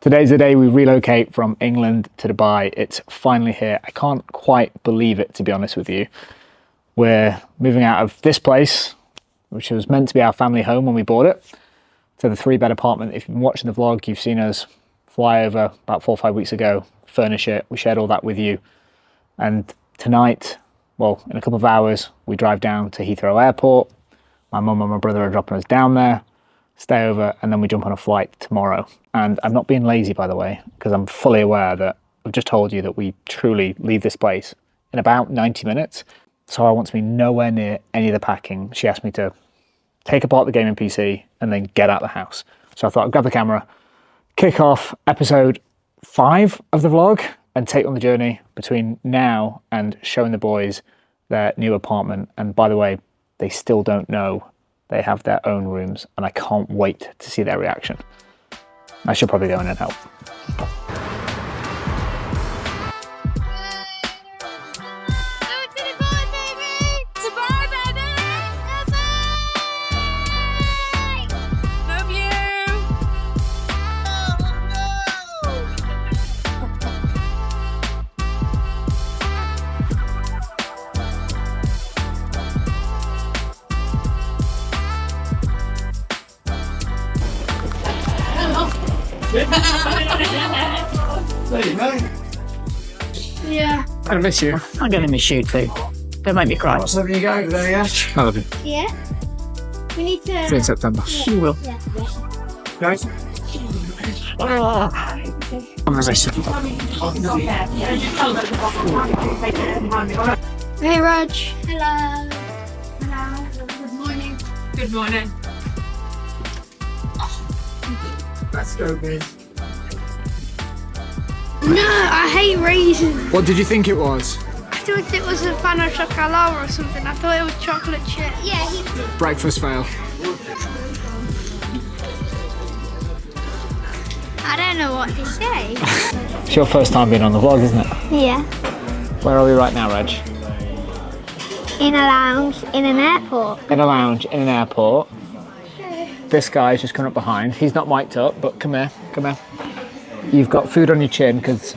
Today's the day we relocate from England to Dubai. It's finally here. I can't quite believe it, to be honest with you. We're moving out of this place, which was meant to be our family home when we bought it, to the 3-bed apartment. If you've been watching the vlog, you've seen us fly over about 4 or 5 weeks ago, furnish it. We shared all that with you. And tonight, well, in a couple of hours, we drive down to Heathrow Airport. My mum and my brother are dropping us down there, stay over, and then we jump on a flight tomorrow. And I'm not being lazy, by the way, because I'm fully aware that I've just told you that we truly leave this place in about 90 minutes. So I want to be nowhere near any of the packing. She asked me to take apart the gaming PC and then get out of the house. So I thought I'd grab the camera, kick off episode 5 of the vlog and take on the journey between now and showing the boys their new apartment. And by the way, they still don't know they have their own rooms, and I can't wait to see their reaction. I should probably go in and help. Yeah. I'm gonna miss you. I'm going to miss you too. Don't make me cry. What's up, you go over there, yeah? I love you. Yeah? We need to... See you in September. You will. Yeah. Guys? I'm gonna miss you. Hey, Raj. Hello. Hello. Good morning. Good morning. Let's go, babe. No, I hate raisins. What did you think it was? I thought it was a pan au chocolat or something. I thought it was chocolate chip. Yeah, Breakfast fail. I don't know what to say. It's your first time being on the vlog, isn't it? Yeah. Where are we right now, Reg? In a lounge in an airport. In a lounge in an airport. This guy's just coming up behind. He's not mic'd up, but come here, come here. You've got food on your chin because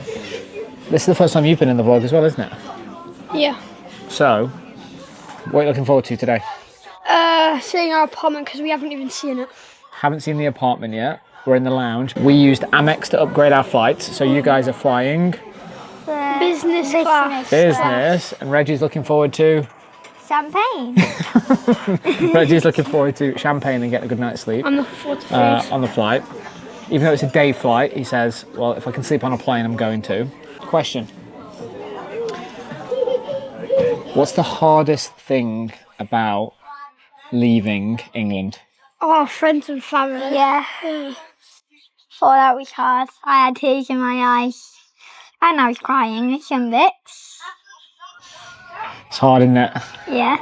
this is the first time you've been in the vlog as well, isn't it? Yeah. So, what are you looking forward to today? Seeing our apartment because we haven't even seen it. Haven't seen the apartment yet. We're in the lounge. We used Amex to upgrade our flights, so you guys are flying Business class. business, and Reggie's looking forward to Champagne. Reggie's looking forward to champagne and getting a good night's sleep I'm looking forward to food. on the flight. Even though it's a day flight, he says, well, if I can sleep on a plane, I'm going to. Question. What's the hardest thing about leaving England? Oh, friends and family. Yeah. Oh, that was hard. I had tears in my eyes. And I was crying in some bits. It's hard, isn't it? Yeah.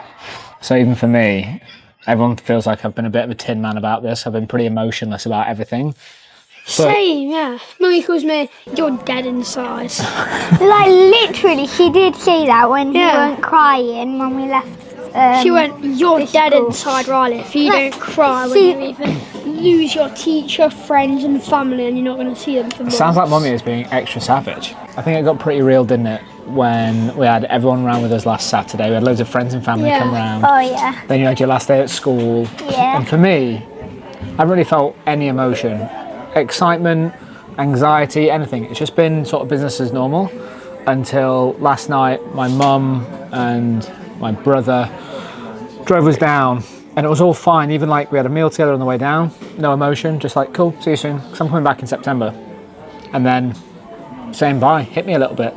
So even for me, everyone feels like I've been a bit of a tin man about this. I've been pretty emotionless about everything. Same, yeah. Mummy calls me, you're dead inside. Like, literally, she did say that when Yeah. you weren't crying when we left. She went, you're this dead school. inside, Riley. If you Like, don't cry when see- you even lose your teacher, friends and family and you're not going to see them for months. Sounds like Mummy is being extra savage. I think it got pretty real, didn't it? When we had everyone around with us last Saturday. We had loads of friends and family Yeah. come round. Oh, yeah. Then you had your last day at school. Yeah. And for me, I haven't really felt any emotion. Excitement, anxiety, anything. It's just been sort of business as normal until last night my mum and my brother drove us down and it was all fine. Even like we had a meal together on the way down, no emotion, just like, cool, see you soon, because I'm coming back in September. And then saying bye hit me a little bit.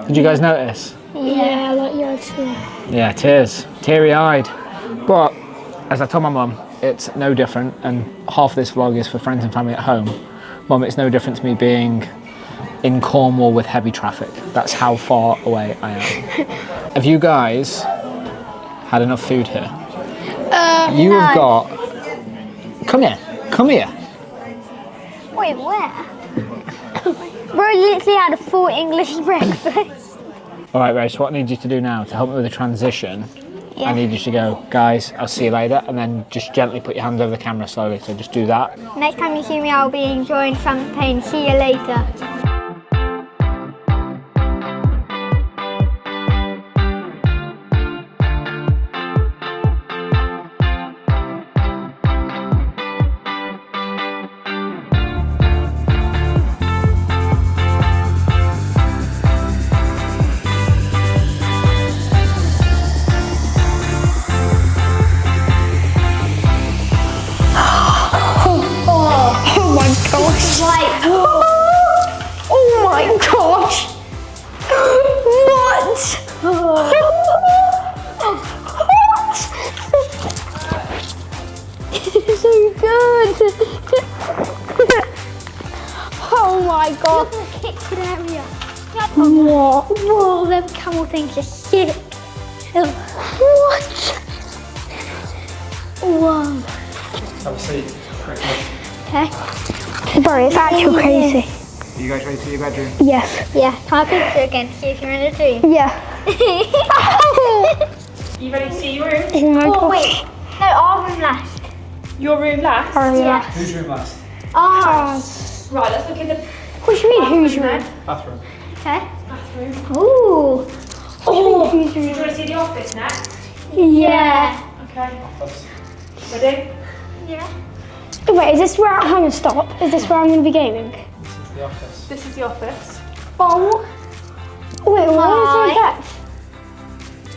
Did you guys notice? Yeah, like you too. Yeah, tears, teary-eyed. But as I told my mum, it's no different, and half of this vlog is for friends and family at home. Mum, it's no different to me being in Cornwall with heavy traffic. That's how far away I am. Have you guys had enough food here? You have got... Come here, come here. Wait, where? Bro literally had a full English breakfast. All right, Rach, what I need you to do now to help me with the transition Yeah. I need you to go, guys, I'll see you later, and then just gently put your hand over the camera slowly. So just do that. Next time you see me, I'll be enjoying champagne. See you later. Oh my gosh. Like, whoa. Oh my gosh. What? It's so good. Oh my god. Kitchen area. What? Whoa, them camel things are sick. What? Whoa. Have a seat. Okay. Bro, it's actually crazy. Are you guys ready to see your bedroom? Yes. Yeah, can I picture again to see if you're in a dream? Yeah. You ready to see your room? Oh my Oh, gosh. wait. No, our room last. Your room last? Yeah. Whose room last? Ours. Right, let's look in the What do you mean, who's bathroom room? then. Bathroom. Okay. Bathroom. Ooh. Oh. Do you want to see the office next? Yeah. Okay. Ready? Yeah. Wait, is this where I'm going to stop? Is this where I'm going to be gaming? This is the office. This is the office. Oh. Wait, why is there a bed?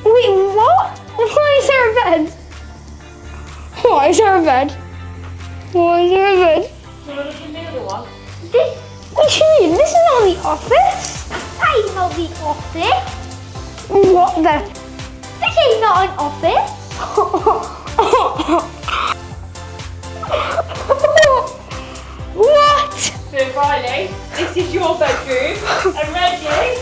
Wait, what? Why is there a bed? Why is there a bed? Why is there a bed? So we're looking at the other one. This, What do you mean? This is not the office. that is not the office. What the? This is not an office. What? So Riley, this is your bedroom. And Reggie.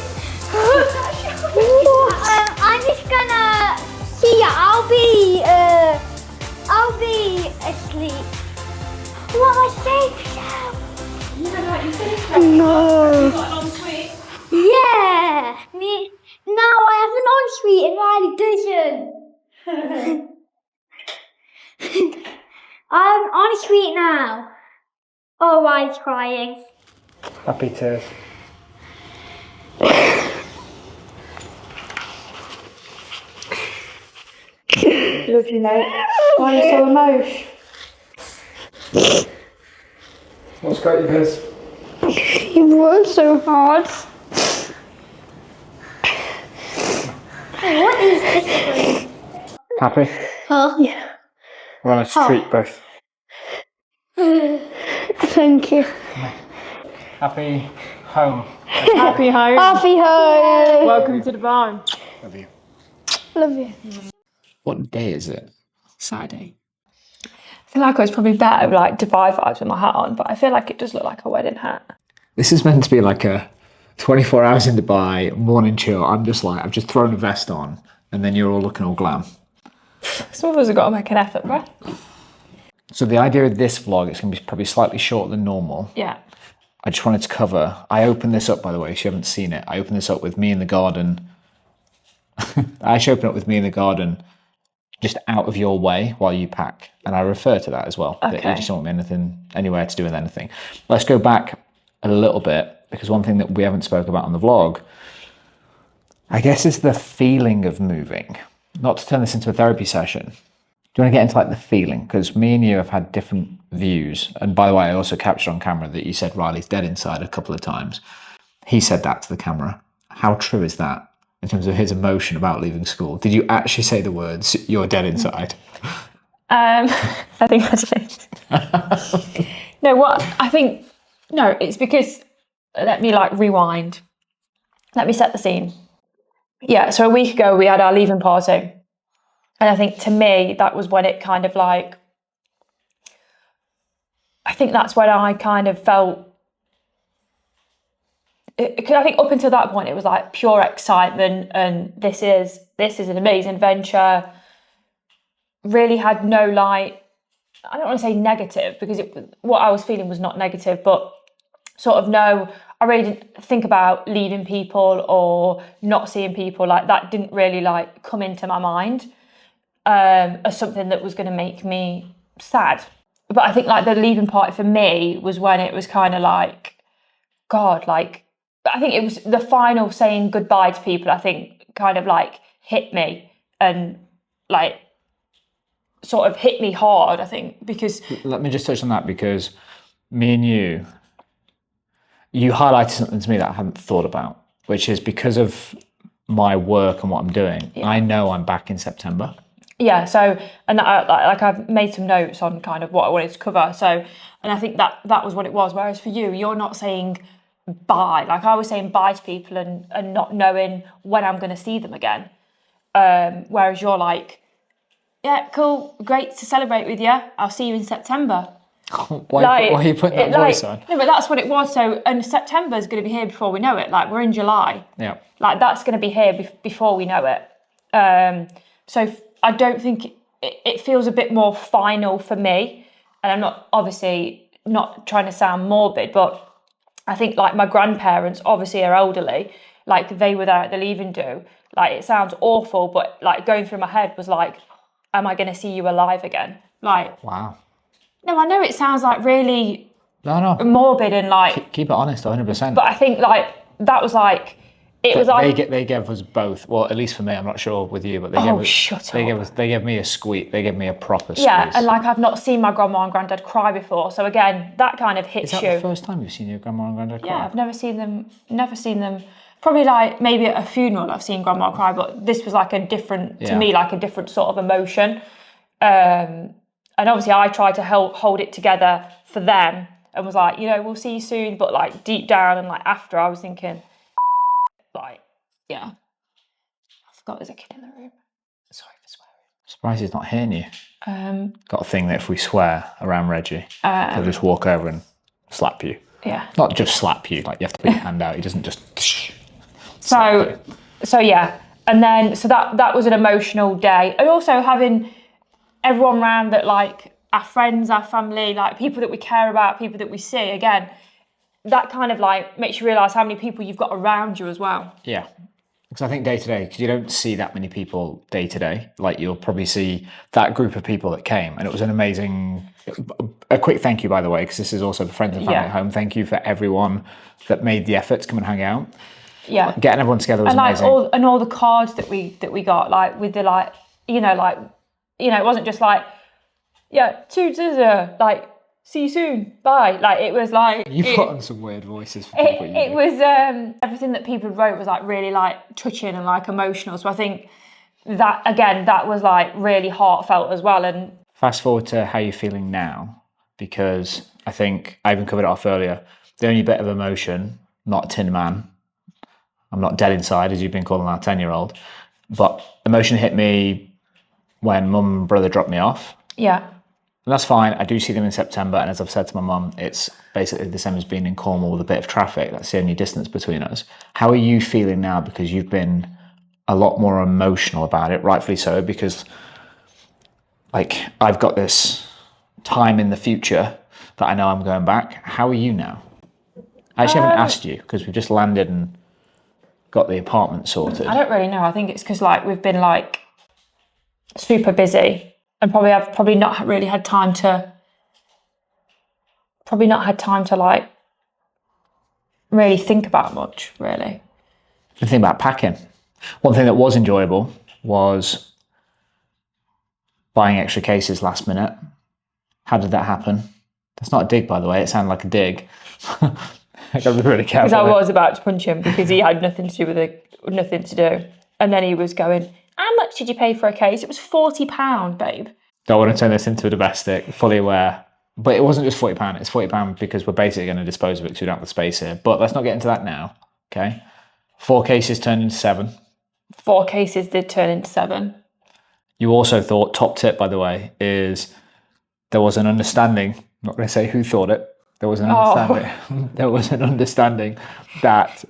I'm just gonna see. I'll be asleep. What am I saying now? Yeah, like you finished. No. You got an ensuite. Yeah. Me. Now I have an ensuite and Riley doesn't. I'm on ensuite now. Oh, Riley's crying. Happy tears. Love you, mate. Why are you so emotional? What's got you, Biz? You worked so hard. What is this? Happy? Huh? Yeah. We're on a street, both. Thank you. Happy home. Happy home. Happy home. Welcome to the barn. Love you. Love you. What day is it? Saturday. I feel like I was probably better like Dubai vibes with my hat on, but I feel like it does look like a wedding hat. This is meant to be like a 24 hours in Dubai, morning chill. I'm just like, I've just thrown a vest on, and then you're all looking all glam. Some of us have got to make an effort, bro. So the idea of this vlog is going to be probably slightly shorter than normal. Yeah. I just wanted to cover, I opened this up, by the way, if you haven't seen it. I opened this up with me in the garden. I actually opened it up with me in the garden, just out of your way while you pack. And I refer to that as well. That Okay. you just don't want me anywhere to do with anything. Let's go back a little bit, because one thing that we haven't spoke about on the vlog, I guess, is the feeling of moving. Not to turn this into a therapy session. Do you want to get into like the feeling? Because me and you have had different views. And by the way, I also captured on camera that you said Riley's dead inside a couple of times. He said that to the camera. How true is that in terms of his emotion about leaving school? Did you actually say the words, "You're dead inside"? I think I did. No, what I think, no, it's because, let me like rewind. Let me set the scene. Yeah, so a week ago we had our leaving party. And I think to me, that was when it kind of like, I think that's when I kind of felt, because I think up until that point, it was like pure excitement and this is an amazing adventure. Really had no like, I don't want to say negative because what I was feeling was not negative, but sort of no, I really didn't think about leaving people or not seeing people, like that didn't really like come into my mind. as something that was going to make me sad. But I think like the leaving party for me was when it was kind of like, God, like, I think it was the final saying goodbye to people, I think kind of like hit me and like sort of hit me hard, I think, because... Let me just touch on that, because me and you highlighted something to me that I hadn't thought about, which is because of my work and what I'm doing, I know I'm back in September. Yeah, so, and I've made some notes on kind of what I wanted to cover. So, and I think that was what it was. Whereas for you, you're not saying bye. Like I was saying bye to people and not knowing when I'm going to see them again. Whereas you're like, yeah, cool, great to celebrate with you. I'll see you in September. Why are you putting that voice on? No, but that's what it was. So, and September is going to be here before we know it. Like we're in July. Yeah. Like that's going to be here before we know it. So I don't think it feels a bit more final for me. And I'm not obviously not trying to sound morbid, but I think like my grandparents obviously are elderly. Like they were there at the leaving do. Like it sounds awful, but like going through my head was like, am I going to see you alive again? Like, wow. No, I know it sounds like really No. morbid and like... Keep it honest, 100%. But I think like, that was like, it was like... They gave us both, well, at least for me, I'm not sure with you, but they gave me a squeak. They gave me a proper squeeze. Yeah, and like I've not seen my grandma and granddad cry before. So again, that kind of hits you. Is that the first time you've seen your grandma and granddad cry? Yeah, I've never seen them. Probably like maybe at a funeral I've seen grandma cry, but this was like a different, to me, like a different sort of emotion. And obviously I tried to hold it together for them and was like, we'll see you soon. But like deep down and like after, I was thinking, like, yeah. I forgot there's a kid in the room. Sorry for swearing. Surprised he's not hearing you. Got a thing that if we swear around Reggie, he'll just walk over and slap you. Yeah. Not just slap you, like you have to put your hand out. He doesn't just So yeah. And then, so that was an emotional day. And also having everyone around that, like our friends, our family, like people that we care about, people that we see, again, that kind of like makes you realise how many people you've got around you as well. Yeah. Because I think day to day, because you don't see that many people day to day, like you'll probably see that group of people that came, and it was an amazing, a quick thank you, by the way, because this is also the friends and family at home. Thank you for everyone that made the effort to come and hang out. Yeah. Getting everyone together was amazing. All the cards that we got, like with the like, it wasn't just like, like, see you soon, bye. Like it was like you put on some weird voices for people. It was everything that people wrote was like really like touching and like emotional. So I think that again, that was like really heartfelt as well. And fast forward to how you're feeling now, because I think I even covered it off earlier. The only bit of emotion, not a tin man. I'm not dead inside, as you've been calling our 10-year-old, but emotion hit me when mum and brother dropped me off. Yeah. And that's fine. I do see them in September. And as I've said to my mum, it's basically the same as being in Cornwall with a bit of traffic. That's the only distance between us. How are you feeling now? Because you've been a lot more emotional about it, rightfully so, because like I've got this time in the future that I know I'm going back. How are you now? I actually haven't asked you because we've just landed and got the apartment sorted. I don't really know. I think it's because like we've been like super busy. And I've not really had time to like really think about much, really. The thing about packing. One thing that was enjoyable was buying extra cases last minute. How did that happen? That's not a dig, by the way. It sounded like a dig. I got to be really careful. Because I was about to punch him because he had nothing to do with it, nothing to do. And then he was going, how much did you pay for a case? It was £40, babe. Don't want to turn this into a domestic, fully aware. But it wasn't just £40. It's £40 because we're basically going to dispose of it because we don't have the space here. But let's not get into that now, okay? 4 cases turned into 7. 4 cases did turn into 7. You also thought, top tip, by the way, is there was an understanding, I'm not going to say who thought it, there was an understanding, there was an understanding that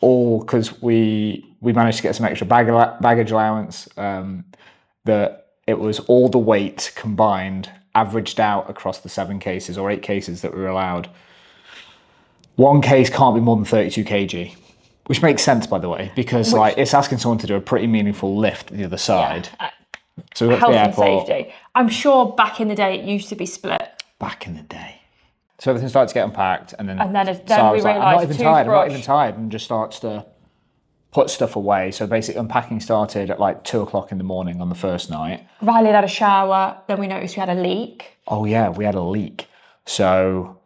because we managed to get some extra baggage allowance, that it was all the weight combined, averaged out across the 7 cases or 8 cases that we were allowed. 1 case can't be more than 32 kg, which makes sense, by the way, because like it's asking someone to do a pretty meaningful lift at the other side. Yeah. So we got health to the and airport. safety. I'm sure back in the day it used to be split. Back in the day. So everything started to get unpacked, and then Then we was like, I'm not realised even tired, I'm not toothbrush. even tired, and just starts to put stuff away. So basically unpacking started at like 2:00 in the morning on the first night. Riley had a shower, then we noticed we had a leak. Oh yeah, we had a leak. So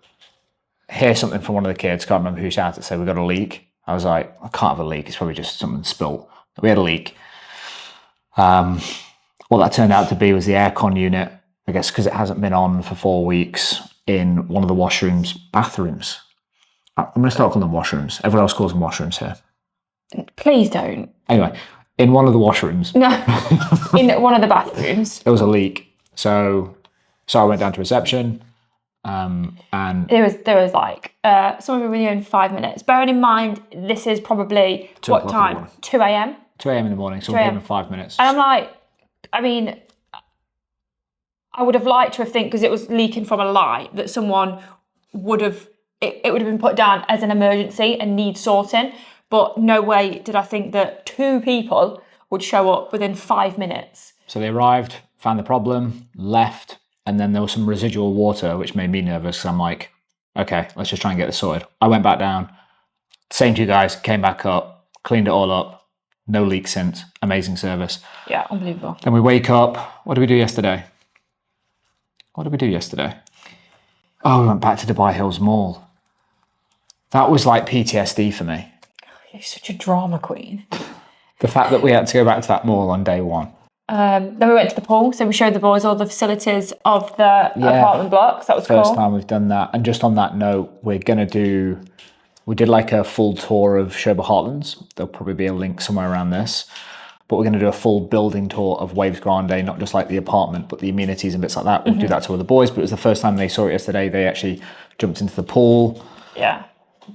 hear something from one of the kids, can't remember who shouted, said we got a leak. I was like, I can't have a leak, it's probably just something spilt. We had a leak. What that turned out to be was the aircon unit, I guess because it hasn't been on for 4 weeks, in one of the washrooms, bathrooms. I'm going to start calling them washrooms. Everyone else calls them washrooms here. Please don't. Anyway, in one of the washrooms, No, in one of the bathrooms. there was a leak. So I went down to reception, and There was like someone with you in 5 minutes. Bearing in mind, this is probably 2 what o'clock in the time? morning. 2 a.m. 2 a.m. in the morning, so we're given 5 minutes. And I'm like, I mean, I would have liked to have think because it was leaking from a light that someone would have it would have been put down as an emergency and need sorting. But no way did I think that 2 people would show up within 5 minutes. So they arrived, found the problem, left, and then there was some residual water, which made me nervous because I'm like, okay, let's just try and get this sorted. I went back down, same 2 guys, came back up, cleaned it all up, no leak since, amazing service. Yeah, unbelievable. Then we wake up, what did we do yesterday? Oh, we went back to Dubai Hills Mall. That was like PTSD for me. You're such a drama queen. The fact that we had to go back to that mall on day one. Then we went to the pool, so we showed the boys all the facilities of the apartment blocks. That was First cool. time we've done that. And just on that note, we did like a full tour of Sherba Heartlands. There'll probably be a link somewhere around this. But we're going to do a full building tour of Waves Grande, not just like the apartment, but the amenities and bits like that. We'll do that to all the boys, but it was the first time they saw it yesterday. They actually jumped into the pool. Yeah.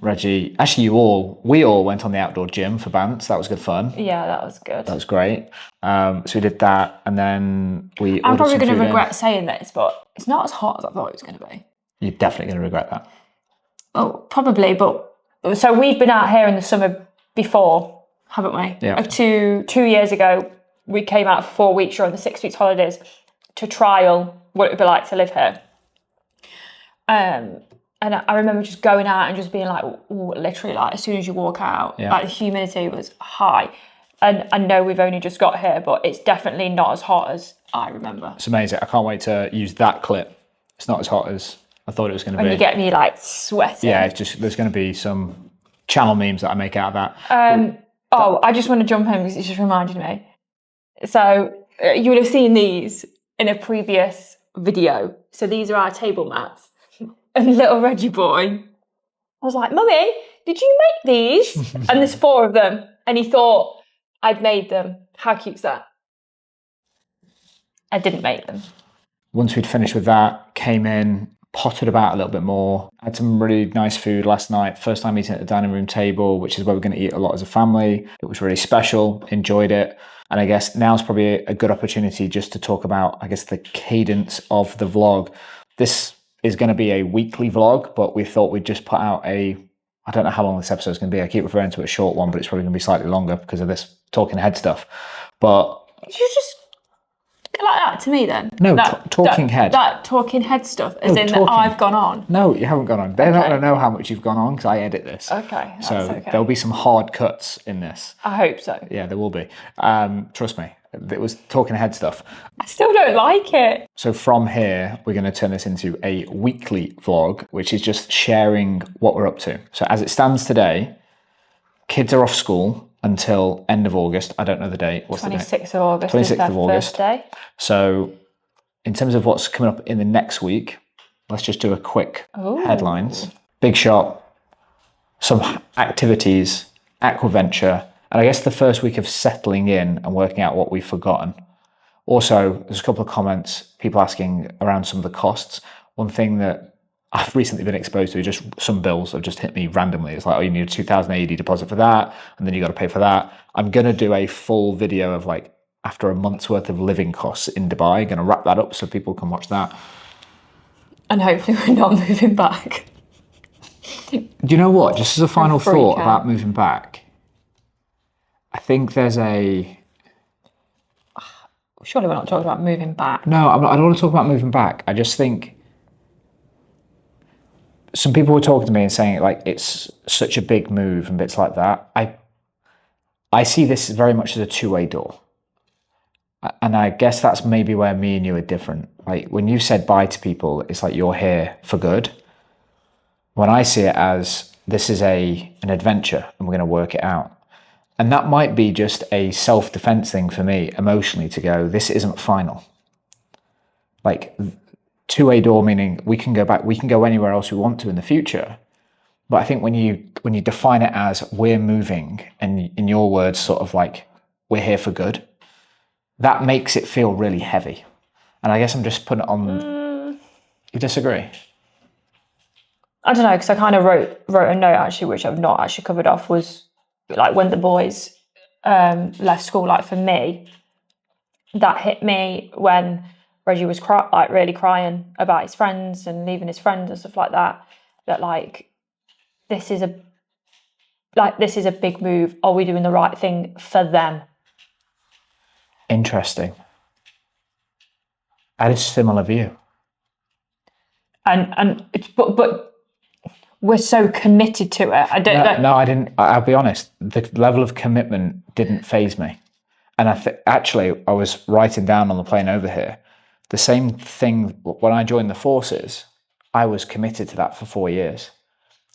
Reggie, actually we all went on the outdoor gym for Bants. That was good fun. Yeah, that was good. That was great. So we did that, and then I'm probably going to regret saying this, but it's not as hot as I thought it was going to be. You're definitely going to regret that. Oh, probably, but so we've been out here in the summer before, haven't we? Yeah. 2 years ago, we came out for 4 weeks during the 6 weeks holidays to trial what it would be like to live here. And I remember just going out and just being like, ooh, literally, like as soon as you walk out, like the humidity was high. And I know we've only just got here, but it's definitely not as hot as I remember. It's amazing. I can't wait to use that clip. It's not as hot as I thought it was going to be. And you get me like sweating. Yeah, it's just there's going to be some channel memes that I make out of that. I just want to jump in because it just reminded me. So you would have seen these in a previous video. So these are our table mats. And little Reggie boy, I was like, Mummy, did you make these? And there's 4 of them. And he thought I'd made them. How cute's that? I didn't make them. Once we'd finished with that, came in, pottered about a little bit more, had some really nice food last night. First time eating at the dining room table, which is where we're going to eat a lot as a family. It was really special, enjoyed it. And I guess now's probably a good opportunity just to talk about, I guess, the cadence of the vlog. This is going to be a weekly vlog, but we thought we'd just put out I don't know how long this episode is going to be. I keep referring to it as a short one, but it's probably going to be slightly longer because of this talking head stuff. But Did you just go like that to me then? no, talking head. That talking head stuff, as in talking. that I've gone on. No, you haven't gone on. They're not going to know how much you've gone on because I edit this. Okay, that's So okay. there'll be some hard cuts in this. I hope so. Yeah, there will be. Trust me. It was talking head stuff. I still don't like it. So from here, we're going to turn this into a weekly vlog, which is just sharing what we're up to. So as it stands today, kids are off school until end of August. I don't know the date. What's the date? 26th of August. 26th is their of August. First day. So in terms of what's coming up in the next week, let's just do a quick headlines. Big shot, some activities, aquaventure, and I guess the first week of settling in and working out what we've forgotten. Also, there's a couple of comments, people asking around some of the costs. One thing that I've recently been exposed to, just some bills have just hit me randomly. It's like, oh, you need a 2,000 AED deposit for that, and then you got to pay for that. I'm going to do a full video of like after a month's worth of living costs in Dubai. I'm going to wrap that up so people can watch that. And hopefully we're not moving back. Do you know what? Just as a final freak thought out. about moving back, I think there's Surely we're not talking about moving back. No, I don't want to talk about moving back. I just think some people were talking to me and saying like it's such a big move and bits like that. I see this very much as a two-way door. And I guess that's maybe where me and you are different. Like when you said bye to people, it's like you're here for good. When I see it as this is an adventure and we're going to work it out. And that might be just a self-defense thing for me emotionally to go, this isn't final. Like two-way door, meaning we can go back, we can go anywhere else we want to in the future. But I think when you define it as we're moving and in your words, sort of like we're here for good, that makes it feel really heavy. And I guess I'm just putting it on. You disagree? I don't know, because I kind of wrote a note actually, which I've not actually covered off, was like when the boys left school. Like for me, that hit me when Reggie was really crying about his friends and leaving his friends and stuff like that. That like this is a big move. Are we doing the right thing for them? Interesting. I had a similar view. And it's, but we're so committed to it. I don't. No, I didn't. I'll be honest. The level of commitment didn't faze me. And actually, I was writing down on the plane over here, the same thing when I joined the forces, I was committed to that for 4 years.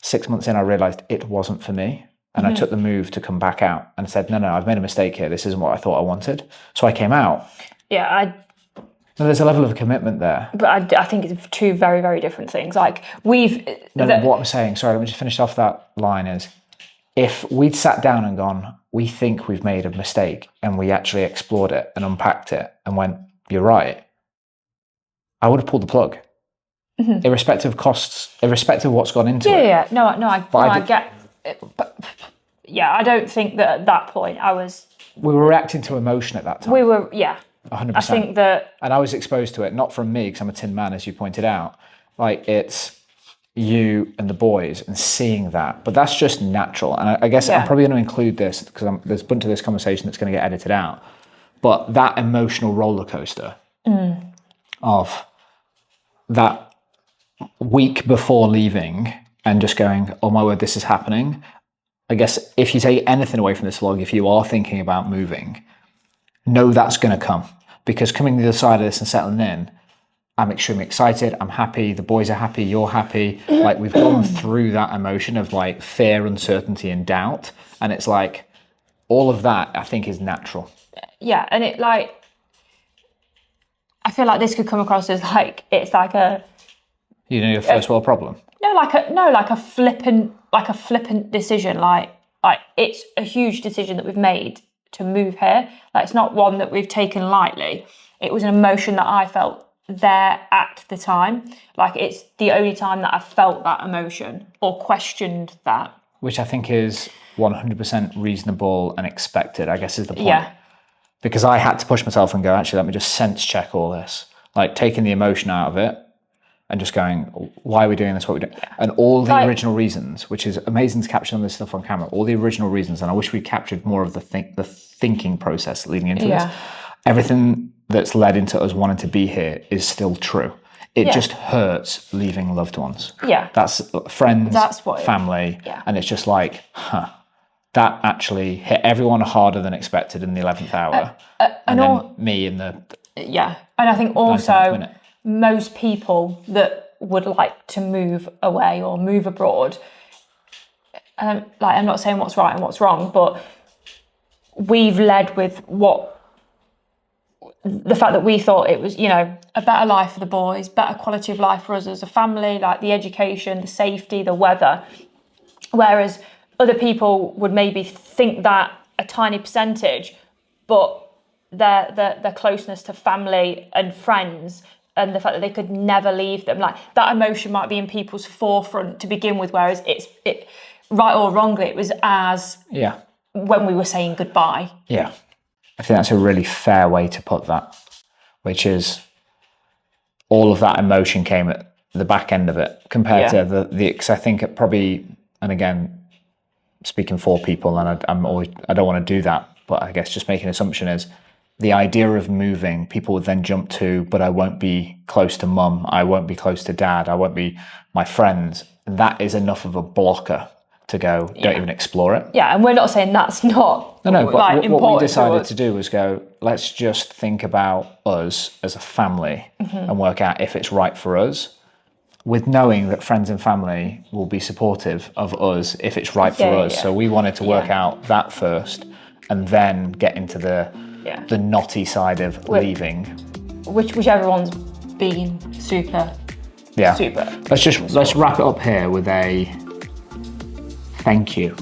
6 months in, I realized it wasn't for me. And I took the move to come back out and said, no, I've made a mistake here. This isn't what I thought I wanted. So I came out. Yeah, There's a level of commitment there. But I think it's two very, very different things. Like what I'm saying, sorry, let me just finish off that line is, if we'd sat down and gone, we think we've made a mistake and we actually explored it and unpacked it and went, you're right, I would have pulled the plug. Irrespective of costs, irrespective of what's gone into it. Yeah. No, I get it. But yeah, I don't think that at that point we were reacting to emotion at that time. We were, yeah. 100%. I think that... And I was exposed to it, not from me, because I'm a tin man, as you pointed out. Like, it's you and the boys and seeing that. But that's just natural. And I guess I'm probably going to include this, because there's a bunch of this conversation that's going to get edited out. But that emotional roller coaster of that week before leaving and just going, oh my word, this is happening. I guess if you take anything away from this vlog, if you are thinking about moving, know that's going to come, because coming to the other side of this and settling in, I'm extremely excited. I'm happy. The boys are happy. You're happy. Like we've gone through that emotion of like fear, uncertainty and doubt. And it's like all of that I think is natural. Yeah. And it like, I feel like this could come across as like, it's like a, your first world problem. like a flippant decision. Like it's a huge decision that we've made to move here. Like it's not one that we've taken lightly. It was an emotion that I felt there at the time. Like it's the only time that I felt that emotion or questioned that. Which I think is 100% reasonable and expected, I guess is the point. Yeah. Because I had to push myself and go, actually, let me just sense check all this. Like taking the emotion out of it and just going, why are we doing this? What are we doing? Yeah. And all the original reasons, which is amazing to capture on this stuff on camera, all the original reasons, and I wish we captured more of the thinking process leading into this. Everything that's led into us wanting to be here is still true. It just hurts leaving loved ones. Yeah. That's friends, family, and it's just like, that actually hit everyone harder than expected in the 11th hour. And then me in the... Yeah. And I think also most people that would like to move away or move abroad, like I'm not saying what's right and what's wrong, but we've led with the fact that we thought it was, a better life for the boys, better quality of life for us as a family, like the education, the safety, the weather. Whereas other people would maybe think that a tiny percentage, but their closeness to family and friends and the fact that they could never leave them, like that emotion might be in people's forefront to begin with, whereas it right or wrongly, it was as when we were saying goodbye. Yeah. I think that's a really fair way to put that, which is all of that emotion came at the back end of it compared to the because I think it probably, and again, speaking for people, and I don't want to do that, but I guess just making an assumption is the idea of moving, people would then jump to, but I won't be close to mum, I won't be close to dad, I won't be my friends. That is enough of a blocker to go, don't even explore it. Yeah, and we're not saying that's not No, but like, what we decided to to do was go, let's just think about us as a family and work out if it's right for us, with knowing that friends and family will be supportive of us if it's right for us. Yeah. So we wanted to work out that first and then get into the knotty side of leaving. Whichever one's been super. Let's wrap it up here with a thank you,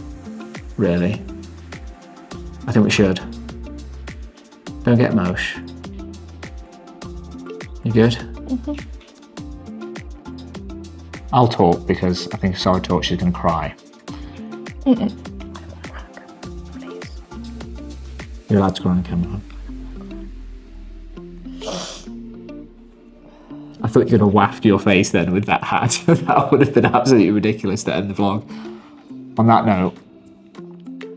really. I think we should. Don't get mosh. You good? I'll talk because I think if Sarah talks, she's going to cry. Please. You're allowed to cry on camera. I thought you were going to waft your face then with that hat. That would have been absolutely ridiculous to end the vlog. On that note,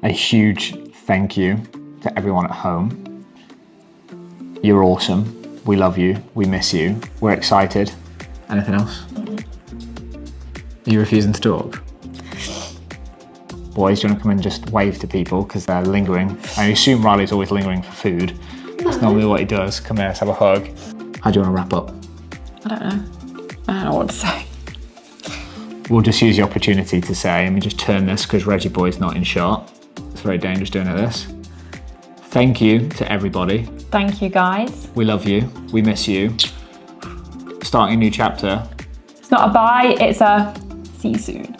a huge thank you to everyone at home. You're awesome. We love you. We miss you. We're excited. Anything else? Are you refusing to talk? Boys, do you want to come and just wave to people because they're lingering? I assume Riley's always lingering for food. That's normally what he does. Come here, let's have a hug. How do you want to wrap up? I don't know what to say. We'll just use the opportunity to say, let me just turn this because Reggie Boy's not in shot. It's very dangerous doing it this. Thank you to everybody. Thank you, guys. We love you. We miss you. Starting a new chapter. It's not a bye, it's a see you soon.